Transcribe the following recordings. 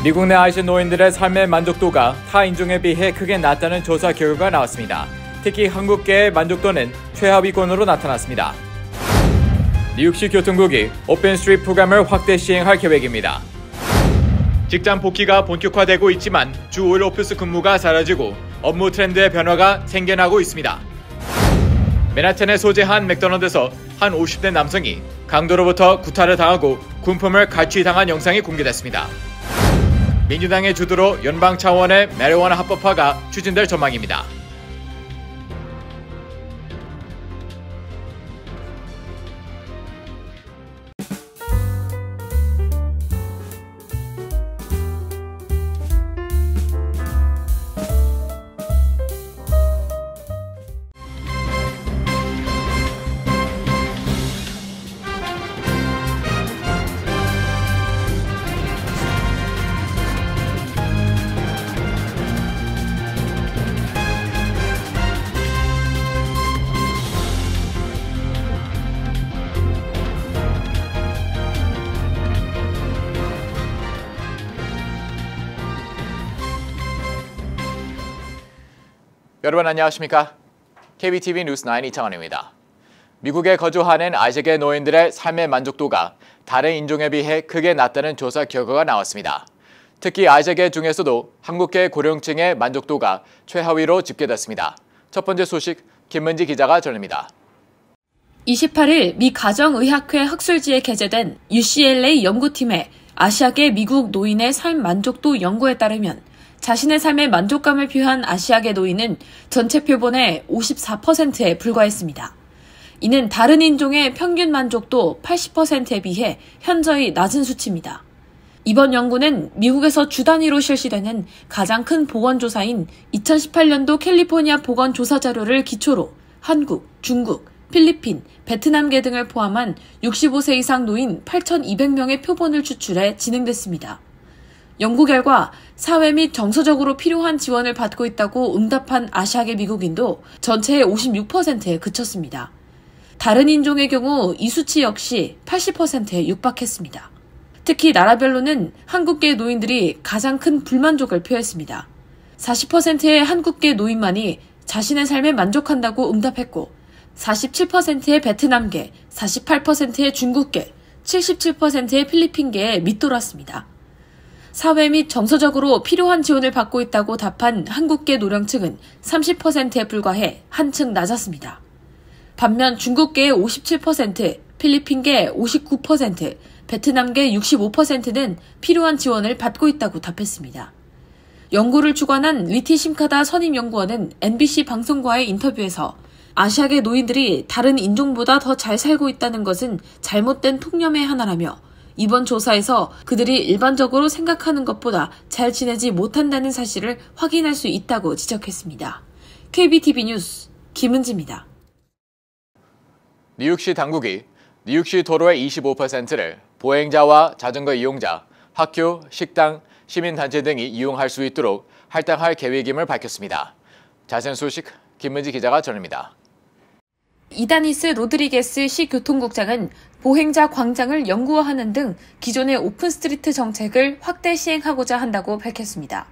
미국 내 아시아 노인들의 삶의 만족도가 타 인종에 비해 크게 낮다는 조사 결과가 나왔습니다. 특히 한국계의 만족도는 최하위권으로 나타났습니다. 뉴욕시 교통국이 오픈 스트리트 프로그램을 확대 시행할 계획입니다. 직장 복귀가 본격화되고 있지만 주 5일 오피스 근무가 사라지고 업무 트렌드의 변화가 생겨나고 있습니다. 맨하탄에 소재한 맥도날드에서 한 50대 남성이 강도로부터 구타를 당하고 군품을 갈취당한 영상이 공개됐습니다. 민주당의 주도로 연방 차원의 marijuana 합법화가 추진될 전망입니다. 여러분 안녕하십니까? KBTV 뉴스 9 이창원입니다. 미국에 거주하는 아시아계 노인들의 삶의 만족도가 다른 인종에 비해 크게 낮다는 조사 결과가 나왔습니다. 특히 아시아계 중에서도 한국계 고령층의 만족도가 최하위로 집계됐습니다. 첫 번째 소식 김문지 기자가 전합니다. 28일 미 가정의학회 학술지에 게재된 UCLA 연구팀의 아시아계 미국 노인의 삶 만족도 연구에 따르면 자신의 삶에 만족감을 표한 아시아계 노인은 전체 표본의 54%에 불과했습니다. 이는 다른 인종의 평균 만족도 80%에 비해 현저히 낮은 수치입니다. 이번 연구는 미국에서 주 단위로 실시되는 가장 큰 보건조사인 2018년도 캘리포니아 보건조사 자료를 기초로 한국, 중국, 필리핀, 베트남계 등을 포함한 65세 이상 노인 8,200명의 표본을 추출해 진행됐습니다. 연구 결과 사회 및 정서적으로 필요한 지원을 받고 있다고 응답한 아시아계 미국인도 전체의 56%에 그쳤습니다. 다른 인종의 경우 이 수치 역시 80%에 육박했습니다. 특히 나라별로는 한국계 노인들이 가장 큰 불만족을 표했습니다. 40%의 한국계 노인만이 자신의 삶에 만족한다고 응답했고 47%의 베트남계, 48%의 중국계, 77%의 필리핀계에 밑돌았습니다. 사회 및 정서적으로 필요한 지원을 받고 있다고 답한 한국계 노령층은 30%에 불과해 한층 낮았습니다. 반면 중국계의 57%, 필리핀계 59%, 베트남계 65%는 필요한 지원을 받고 있다고 답했습니다. 연구를 주관한 리티 심카다 선임연구원은 NBC 방송과의 인터뷰에서 아시아계 노인들이 다른 인종보다 더 잘 살고 있다는 것은 잘못된 통념의 하나라며 이번 조사에서 그들이 일반적으로 생각하는 것보다 잘 지내지 못한다는 사실을 확인할 수 있다고 지적했습니다. KBTV 뉴스 김은지입니다. 뉴욕시 당국이 뉴욕시 도로의 25%를 보행자와 자전거 이용자, 학교, 식당, 시민단체 등이 이용할 수 있도록 할당할 계획임을 밝혔습니다. 자세한 소식 김문지 기자가 전합니다. 이다니스 로드리게스 시 교통국장은 보행자 광장을 영구화하는 등 기존의 오픈스트리트 정책을 확대 시행하고자 한다고 밝혔습니다.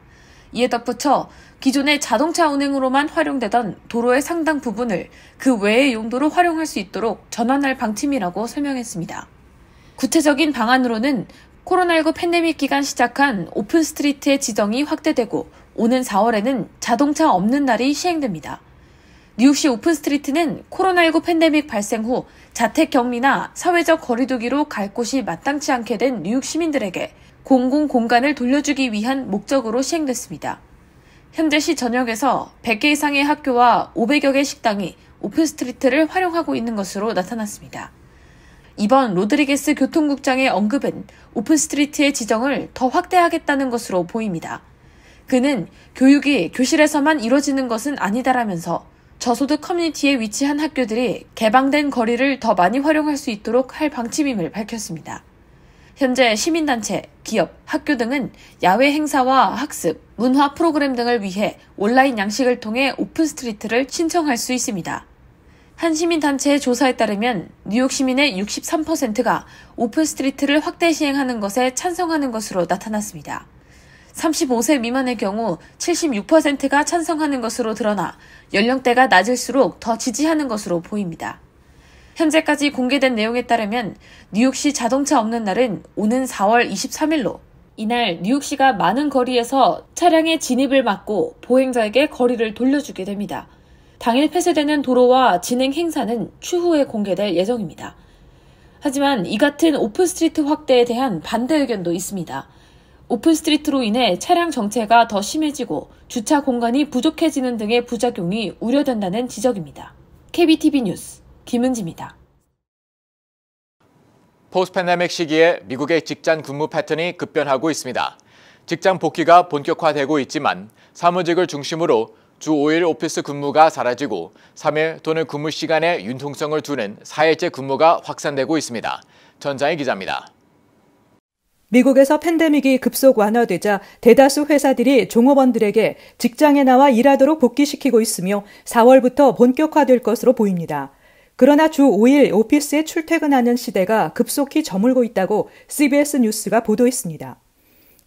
이에 덧붙여 기존의 자동차 운행으로만 활용되던 도로의 상당 부분을 그 외의 용도로 활용할 수 있도록 전환할 방침이라고 설명했습니다. 구체적인 방안으로는 코로나19 팬데믹 기간 시작한 오픈스트리트의 지정이 확대되고 오는 4월에는 자동차 없는 날이 시행됩니다. 뉴욕시 오픈스트리트는 코로나19 팬데믹 발생 후 자택 격리나 사회적 거리두기로 갈 곳이 마땅치 않게 된 뉴욕 시민들에게 공공공간을 돌려주기 위한 목적으로 시행됐습니다. 현재 시 전역에서 100개 이상의 학교와 500여 개 식당이 오픈스트리트를 활용하고 있는 것으로 나타났습니다. 이번 로드리게스 교통국장의 언급은 오픈스트리트의 지정을 더 확대하겠다는 것으로 보입니다. 그는 교육이 교실에서만 이뤄지는 것은 아니다라면서 저소득 커뮤니티에 위치한 학교들이 개방된 거리를 더 많이 활용할 수 있도록 할 방침임을 밝혔습니다. 현재 시민단체, 기업, 학교 등은 야외 행사와 학습, 문화 프로그램 등을 위해 온라인 양식을 통해 오픈스트리트를 신청할 수 있습니다. 한 시민단체의 조사에 따르면 뉴욕 시민의 63%가 오픈스트리트를 확대 시행하는 것에 찬성하는 것으로 나타났습니다. 35세 미만의 경우 76%가 찬성하는 것으로 드러나 연령대가 낮을수록 더 지지하는 것으로 보입니다. 현재까지 공개된 내용에 따르면 뉴욕시 자동차 없는 날은 오는 4월 23일로 이날 뉴욕시가 많은 거리에서 차량의 진입을 막고 보행자에게 거리를 돌려주게 됩니다. 당일 폐쇄되는 도로와 진행 행사는 추후에 공개될 예정입니다. 하지만 이 같은 오픈스트리트 확대에 대한 반대 의견도 있습니다. 오픈스트리트로 인해 차량 정체가 더 심해지고 주차 공간이 부족해지는 등의 부작용이 우려된다는 지적입니다. KBTV 뉴스 김은지입니다. 포스트-팬데믹 시기에 미국의 직장 근무 패턴이 급변하고 있습니다. 직장 복귀가 본격화되고 있지만 사무직을 중심으로 주 5일 오피스 근무가 사라지고 3일 또는 근무 시간에 융통성을 두는 4일째 근무가 확산되고 있습니다. 전장희 기자입니다. 미국에서 팬데믹이 급속 완화되자 대다수 회사들이 종업원들에게 직장에 나와 일하도록 복귀시키고 있으며 4월부터 본격화될 것으로 보입니다. 그러나 주 5일 오피스에 출퇴근하는 시대가 급속히 저물고 있다고 CBS 뉴스가 보도했습니다.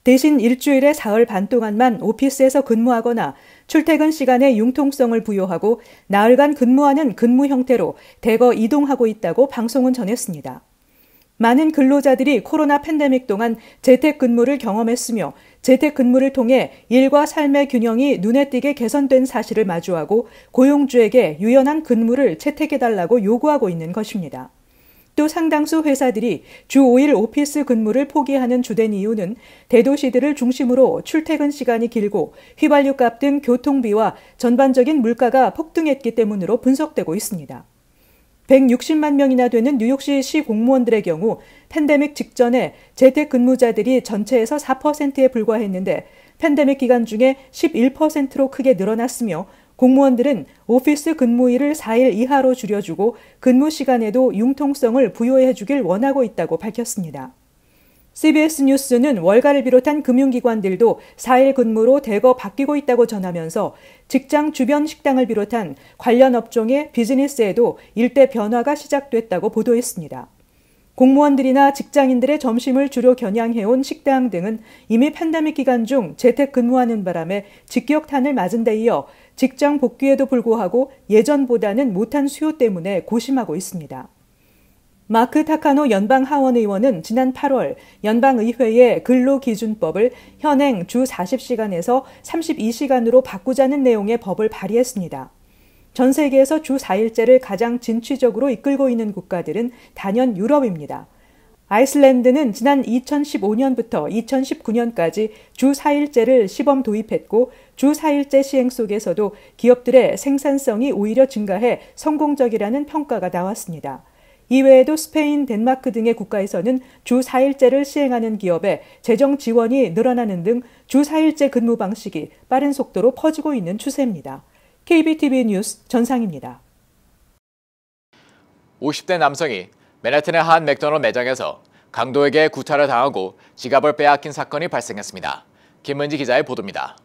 대신 일주일에 사흘 반 동안만 오피스에서 근무하거나 출퇴근 시간에 융통성을 부여하고 나흘간 근무하는 근무 형태로 대거 이동하고 있다고 방송은 전했습니다. 많은 근로자들이 코로나 팬데믹 동안 재택근무를 경험했으며 재택근무를 통해 일과 삶의 균형이 눈에 띄게 개선된 사실을 마주하고 고용주에게 유연한 근무를 채택해달라고 요구하고 있는 것입니다. 또 상당수 회사들이 주 5일 오피스 근무를 포기하는 주된 이유는 대도시들을 중심으로 출퇴근 시간이 길고 휘발유값 등 교통비와 전반적인 물가가 폭등했기 때문으로 분석되고 있습니다. 160만 명이나 되는 뉴욕시 시 공무원들의 경우 팬데믹 직전에 재택근무자들이 전체에서 4%에 불과했는데 팬데믹 기간 중에 11%로 크게 늘어났으며 공무원들은 오피스 근무일을 4일 이하로 줄여주고 근무 시간에도 융통성을 부여해 주길 원하고 있다고 밝혔습니다. CBS 뉴스는 월가를 비롯한 금융기관들도 4일 근무로 대거 바뀌고 있다고 전하면서 직장 주변 식당을 비롯한 관련 업종의 비즈니스에도 일대 변화가 시작됐다고 보도했습니다. 공무원들이나 직장인들의 점심을 주로 겨냥해온 식당 등은 이미 팬데믹 기간 중 재택근무하는 바람에 직격탄을 맞은 데 이어 직장 복귀에도 불구하고 예전보다는 못한 수요 때문에 고심하고 있습니다. 마크 타카노 연방 하원 의원은 지난 8월 연방의회의 근로기준법을 현행 주 40시간에서 32시간으로 바꾸자는 내용의 법을 발의했습니다. 전 세계에서 주 4일제를 가장 진취적으로 이끌고 있는 국가들은 단연 유럽입니다. 아이슬란드는 지난 2015년부터 2019년까지 주 4일제를 시범 도입했고 주 4일제 시행 속에서도 기업들의 생산성이 오히려 증가해 성공적이라는 평가가 나왔습니다. 이외에도 스페인, 덴마크 등의 국가에서는 주 4일제를 시행하는 기업에 재정 지원이 늘어나는 등 주 4일제 근무 방식이 빠른 속도로 퍼지고 있는 추세입니다. KBTV 뉴스 전상입니다. 50대 남성이 맨해튼의 한 맥도널드 매장에서 강도에게 구타를 당하고 지갑을 빼앗긴 사건이 발생했습니다. 김은지 기자의 보도입니다.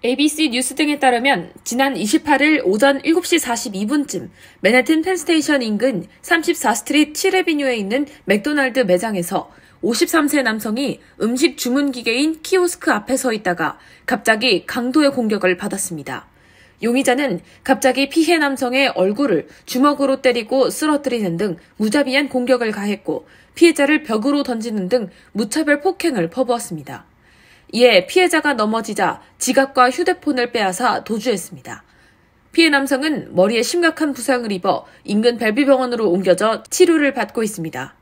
ABC 뉴스 등에 따르면 지난 28일 오전 7시 42분쯤 맨해튼 펜스테이션 인근 34스트리트 7에비뉴에 있는 맥도날드 매장에서 53세 남성이 음식 주문 기계인 키오스크 앞에 서 있다가 갑자기 강도의 공격을 받았습니다. 용의자는 갑자기 피해 남성의 얼굴을 주먹으로 때리고 쓰러뜨리는 등 무자비한 공격을 가했고 피해자를 벽으로 던지는 등 무차별 폭행을 퍼부었습니다. 이에 피해자가 넘어지자 지갑과 휴대폰을 빼앗아 도주했습니다. 피해 남성은 머리에 심각한 부상을 입어 인근 벨비병원으로 옮겨져 치료를 받고 있습니다.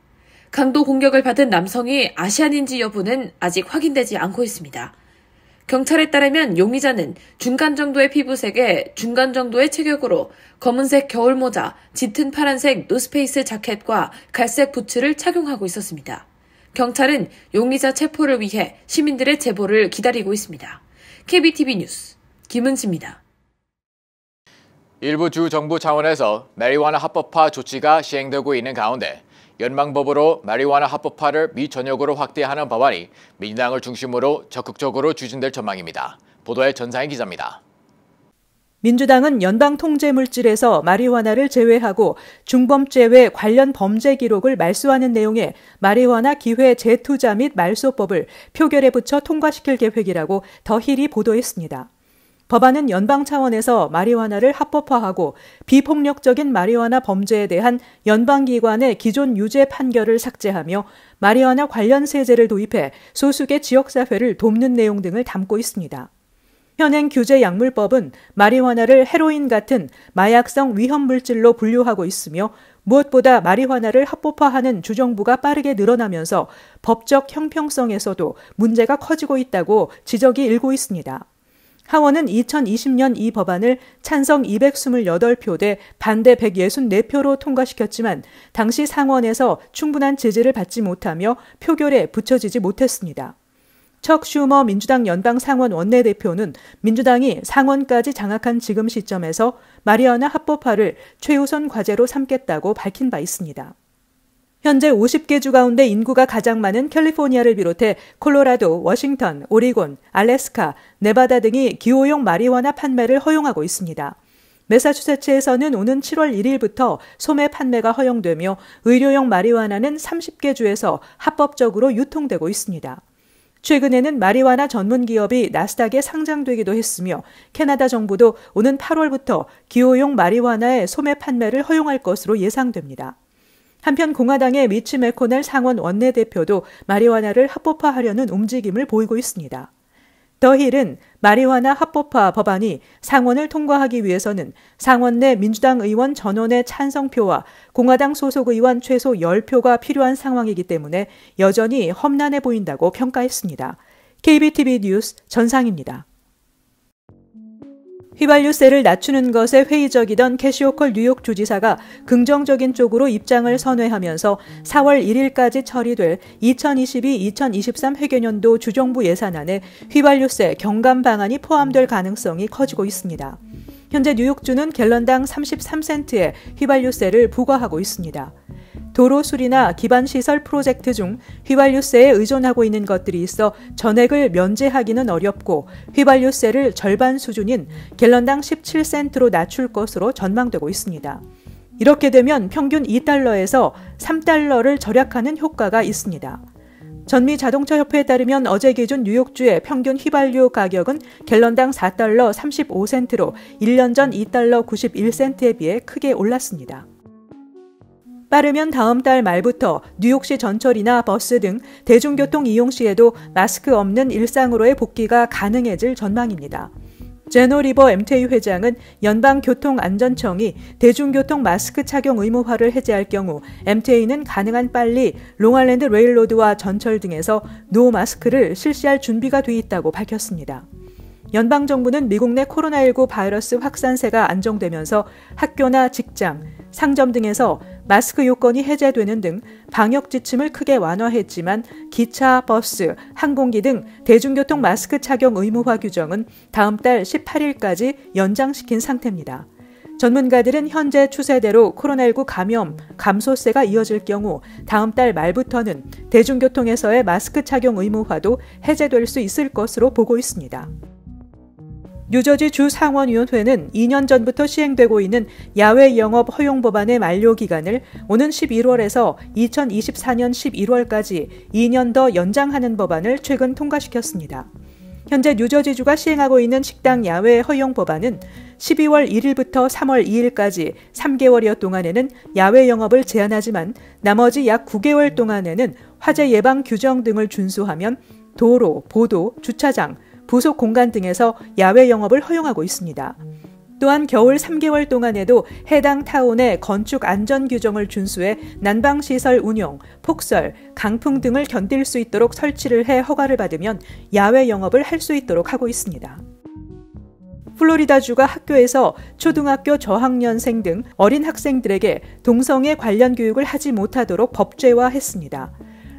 강도 공격을 받은 남성이 아시안인지 여부는 아직 확인되지 않고 있습니다. 경찰에 따르면 용의자는 중간 정도의 피부색에 중간 정도의 체격으로 검은색 겨울모자, 짙은 파란색 노스페이스 자켓과 갈색 부츠를 착용하고 있었습니다. 경찰은 용의자 체포를 위해 시민들의 제보를 기다리고 있습니다. KBTV 뉴스 김은지입니다. 일부 주 정부 차원에서 마리화나 합법화 조치가 시행되고 있는 가운데 연방법으로 마리화나 합법화를 미 전역으로 확대하는 법안이 민주당을 중심으로 적극적으로 추진될 전망입니다. 보도에 전상희 기자입니다. 민주당은 연방통제물질에서 마리화나를 제외하고 중범죄 외 관련 범죄 기록을 말소하는 내용의 마리화나 기회 재투자 및 말소법을 표결에 붙여 통과시킬 계획이라고 더 힐이 보도했습니다. 법안은 연방 차원에서 마리화나를 합법화하고 비폭력적인 마리화나 범죄에 대한 연방기관의 기존 유죄 판결을 삭제하며 마리화나 관련 세제를 도입해 소수계 지역사회를 돕는 내용 등을 담고 있습니다. 현행 규제 약물법은 마리화나를 헤로인 같은 마약성 위험물질로 분류하고 있으며 무엇보다 마리화나를 합법화하는 주정부가 빠르게 늘어나면서 법적 형평성에서도 문제가 커지고 있다고 지적이 일고 있습니다. 하원은 2020년 이 법안을 찬성 228표 대 반대 164표로 통과시켰지만 당시 상원에서 충분한 지지를 받지 못하며 표결에 붙여지지 못했습니다. 척 슈머 민주당 연방 상원 원내대표는 민주당이 상원까지 장악한 지금 시점에서 마리화나 합법화를 최우선 과제로 삼겠다고 밝힌 바 있습니다. 현재 50개 주 가운데 인구가 가장 많은 캘리포니아를 비롯해 콜로라도, 워싱턴, 오리곤, 알래스카, 네바다 등이 기호용 마리화나 판매를 허용하고 있습니다. 매사추세츠에서는 오는 7월 1일부터 소매 판매가 허용되며 의료용 마리화나는 30개 주에서 합법적으로 유통되고 있습니다. 최근에는 마리화나 전문 기업이 나스닥에 상장되기도 했으며 캐나다 정부도 오는 8월부터 기호용 마리화나의 소매 판매를 허용할 것으로 예상됩니다. 한편 공화당의 미치 매코넬 상원 원내대표도 마리화나를 합법화하려는 움직임을 보이고 있습니다. 더 힐은 마리화나 합법화 법안이 상원을 통과하기 위해서는 상원 내 민주당 의원 전원의 찬성표와 공화당 소속 의원 최소 10표가 필요한 상황이기 때문에 여전히 험난해 보인다고 평가했습니다. KBTV 뉴스 전상입니다. 휘발유세를 낮추는 것에 회의적이던 캐시 호컬 뉴욕 주지사가 긍정적인 쪽으로 입장을 선회하면서 4월 1일까지 처리될 2022-2023 회계년도 주정부 예산안에 휘발유세 경감 방안이 포함될 가능성이 커지고 있습니다. 현재 뉴욕주는 갤런당 33센트의 휘발유세를 부과하고 있습니다. 도로 수리나 기반시설 프로젝트 중 휘발유세에 의존하고 있는 것들이 있어 전액을 면제하기는 어렵고 휘발유세를 절반 수준인 갤런당 17센트로 낮출 것으로 전망되고 있습니다. 이렇게 되면 평균 2달러에서 3달러를 절약하는 효과가 있습니다. 전미자동차협회에 따르면 어제 기준 뉴욕주의 평균 휘발유 가격은 갤런당 4달러 35센트로 1년 전 2달러 91센트에 비해 크게 올랐습니다. 빠르면 다음 달 말부터 뉴욕시 전철이나 버스 등 대중교통 이용 시에도 마스크 없는 일상으로의 복귀가 가능해질 전망입니다. 제노 리버 MTA 회장은 연방교통안전청이 대중교통 마스크 착용 의무화를 해제할 경우 MTA는 가능한 빨리 롱아일랜드 레일로드와 전철 등에서 노 마스크를 실시할 준비가 돼 있다고 밝혔습니다. 연방정부는 미국 내 코로나19 바이러스 확산세가 안정되면서 학교나 직장, 상점 등에서 마스크 요건이 해제되는 등 방역 지침을 크게 완화했지만 기차, 버스, 항공기 등 대중교통 마스크 착용 의무화 규정은 다음 달 18일까지 연장시킨 상태입니다. 전문가들은 현재 추세대로 코로나19 감염, 감소세가 이어질 경우 다음 달 말부터는 대중교통에서의 마스크 착용 의무화도 해제될 수 있을 것으로 보고 있습니다. 뉴저지 주 상원위원회는 2년 전부터 시행되고 있는 야외 영업 허용 법안의 만료 기간을 오는 11월에서 2024년 11월까지 2년 더 연장하는 법안을 최근 통과시켰습니다. 현재 뉴저지주가 시행하고 있는 식당 야외 허용 법안은 12월 1일부터 3월 2일까지 3개월여 동안에는 야외 영업을 제한하지만 나머지 약 9개월 동안에는 화재 예방 규정 등을 준수하면 도로, 보도, 주차장, 부속 공간 등에서 야외 영업을 허용하고 있습니다. 또한 겨울 3개월 동안에도 해당 타운의 건축 안전 규정을 준수해 난방시설 운용, 폭설, 강풍 등을 견딜 수 있도록 설치를 해 허가를 받으면 야외 영업을 할 수 있도록 하고 있습니다. 플로리다주가 학교에서 초등학교 저학년생 등 어린 학생들에게 동성애 관련 교육을 하지 못하도록 법제화했습니다.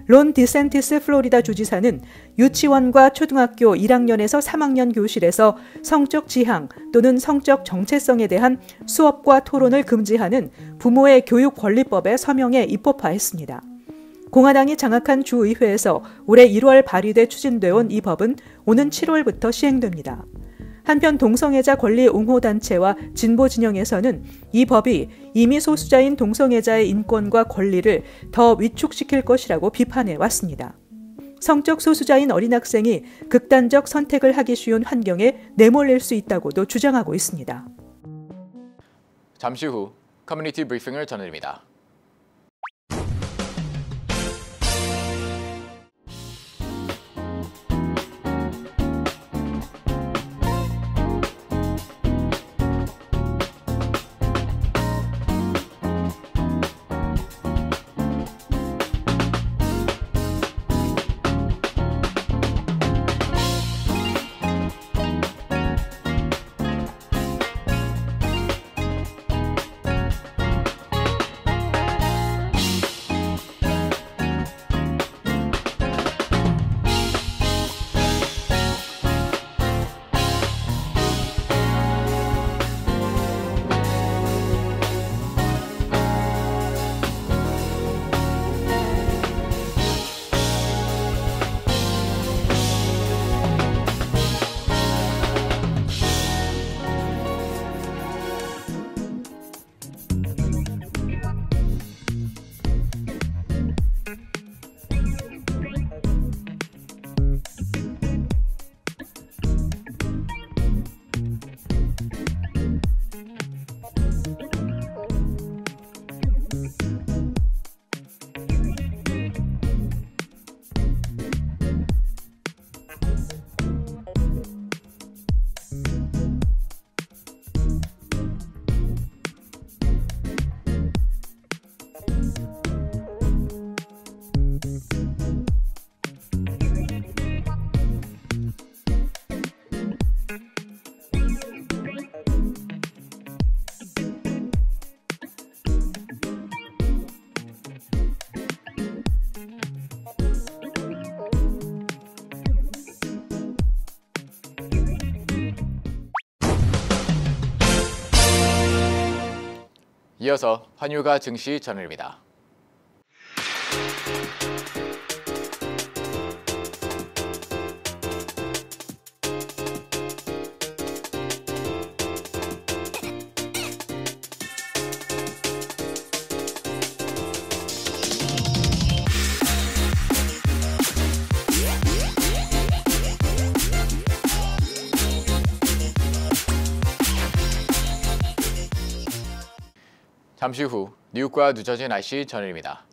론 디센티스 플로리다 주지사는 유치원과 초등학교 1학년에서 3학년 교실에서 성적 지향 또는 성적 정체성에 대한 수업과 토론을 금지하는 부모의 교육 권리법에 서명해 입법화했습니다. 공화당이 장악한 주의회에서 올해 1월 발의돼 추진되어 온 이 법은 오는 7월부터 시행됩니다. 한편 동성애자 권리 옹호단체와 진보 진영에서는 이 법이 이미 소수자인 동성애자의 인권과 권리를 더 위축시킬 것이라고 비판해 왔습니다. 성적 소수자인 어린 학생이 극단적 선택을 하기 쉬운 환경에 내몰릴 수 있다고도 주장하고 있습니다. 잠시 후 커뮤니티 브리핑을 전해드립니다. 이어서 환율과 증시 전해드립니다. 잠시 후 뉴욕과 뉴저지 날씨 전해드립니다.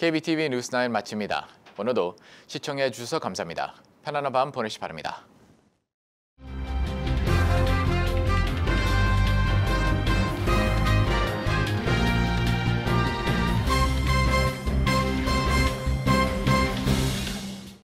KBTV 뉴스9 마칩니다. 오늘도 시청해 주셔서 감사합니다. 편안한 밤 보내시기 바랍니다.